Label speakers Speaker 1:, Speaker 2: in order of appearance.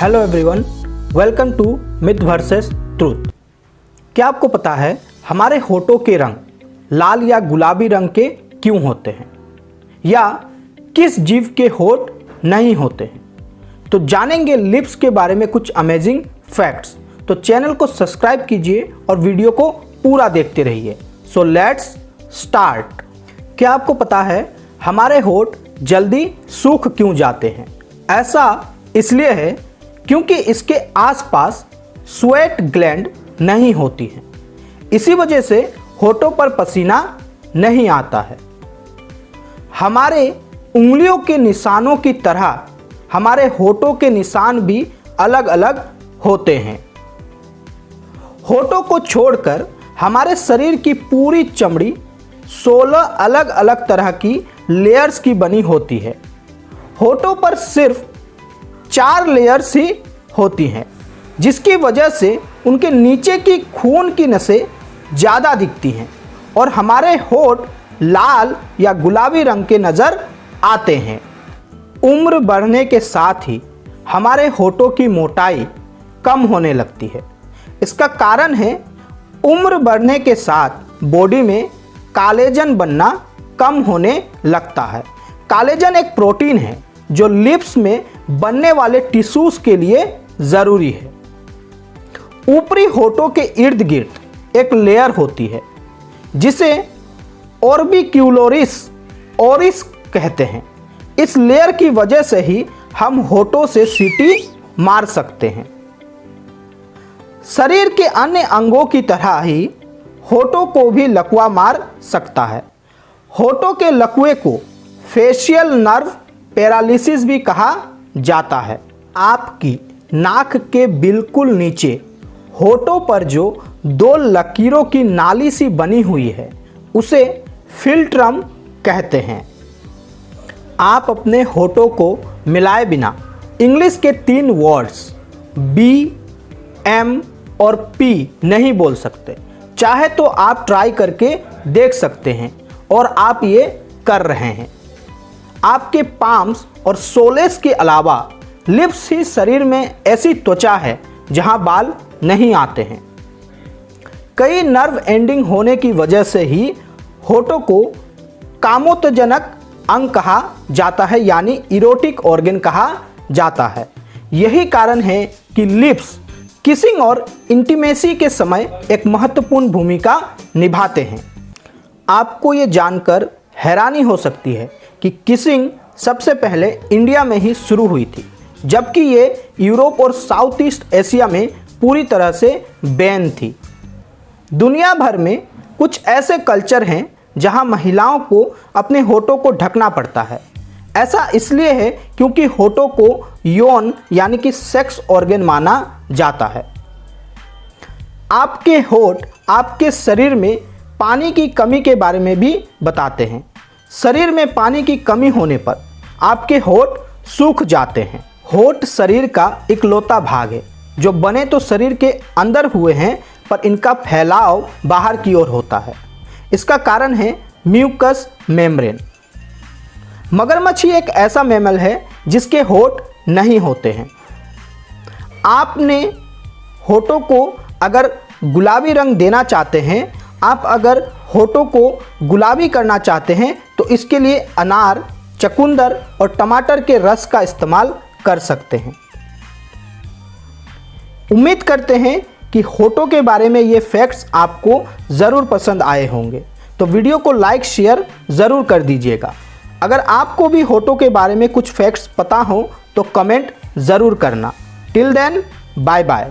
Speaker 1: Hello everyone, welcome to myth versus truth. क्या आपको पता है हमारे होठों के रंग लाल या गुलाबी रंग के क्यों होते हैं, या किस जीव के होठ नहीं होते हैं? तो जानेंगे लिप्स के बारे में कुछ अमेजिंग फैक्ट्स। तो चैनल को सब्सक्राइब कीजिए और वीडियो को पूरा देखते रहिए। So let's start. क्या आपको पता है हमारे होठ जल्दी सूख क्यों जाते हैं? ऐसा इसलिए है क्योंकि इसके आसपास स्वेट ग्लैंड नहीं होती है। इसी वजह से होठों पर पसीना नहीं आता है। हमारे उंगलियों के निशानों की तरह हमारे होठों के निशान भी अलग अलग होते हैं। होठों को छोड़कर हमारे शरीर की पूरी चमड़ी 16 अलग अलग तरह की लेयर्स की बनी होती है। होठों पर सिर्फ 4 लेयर्स ही होती हैं, जिसकी वजह से उनके नीचे की खून की नसें ज़्यादा दिखती हैं और हमारे होठ लाल या गुलाबी रंग के नज़र आते हैं। उम्र बढ़ने के साथ ही हमारे होठों की मोटाई कम होने लगती है। इसका कारण है उम्र बढ़ने के साथ बॉडी में कोलेजन बनना कम होने लगता है। कोलेजन एक प्रोटीन है जो लिप्स में बनने वाले टिश्यूज के लिए ज़रूरी है। ऊपरी होठों के इर्द गिर्द एक लेयर होती है जिसे ऑर्बिक्यूलोरिस ओरिस कहते हैं। इस लेयर की वजह से ही हम होठों से सीटी मार सकते हैं। शरीर के अन्य अंगों की तरह ही होठों को भी लकवा मार सकता है। होठों के लकवे को फेशियल नर्व पैरालिसिस भी कहा जाता है। आपकी नाक के बिल्कुल नीचे होठों पर जो 2 लकीरों की नाली सी बनी हुई है उसे फिल्ट्रम कहते हैं। आप अपने होठों को मिलाए बिना इंग्लिश के 3 वर्ड्स बी, एम और पी नहीं बोल सकते। चाहे तो आप ट्राई करके देख सकते हैं और आप ये कर रहे हैं। आपके पाम्स और सोलेस के अलावा लिप्स ही शरीर में ऐसी त्वचा है जहां बाल नहीं आते हैं। कई नर्व एंडिंग होने की वजह से ही होठों को कामोत्तेजनक अंग कहा जाता है, यानी इरोटिक ऑर्गन कहा जाता है। यही कारण है कि लिप्स किसिंग और इंटीमेसी के समय एक महत्वपूर्ण भूमिका निभाते हैं। आपको ये जानकर हैरानी हो सकती है कि किसिंग सबसे पहले इंडिया में ही शुरू हुई थी, जबकि ये यूरोप और साउथ ईस्ट एशिया में पूरी तरह से बैन थी। दुनिया भर में कुछ ऐसे कल्चर हैं जहां महिलाओं को अपने होठों को ढकना पड़ता है। ऐसा इसलिए है क्योंकि होठों को यौन यानी कि सेक्स ऑर्गन माना जाता है। आपके होठ आपके शरीर में पानी की कमी के बारे में भी बताते हैं। शरीर में पानी की कमी होने पर आपके होठ सूख जाते हैं। होठ शरीर का इकलौता भाग है जो बने तो शरीर के अंदर हुए हैं, पर इनका फैलाव बाहर की ओर होता है। इसका कारण है म्यूकस मेम्ब्रेन। मगरमच्छ एक ऐसा मैमल है जिसके होठ नहीं होते हैं। आपने होठों को अगर गुलाबी रंग देना चाहते हैं, आप अगर होठों को गुलाबी करना चाहते हैं तो इसके लिए अनार, चुकंदर और टमाटर के रस का इस्तेमाल कर सकते हैं। उम्मीद करते हैं कि होठों के बारे में ये फैक्ट्स आपको ज़रूर पसंद आए होंगे। तो वीडियो को लाइक शेयर ज़रूर कर दीजिएगा। अगर आपको भी होठों के बारे में कुछ फैक्ट्स पता हो तो कमेंट ज़रूर करना। Till then, bye bye.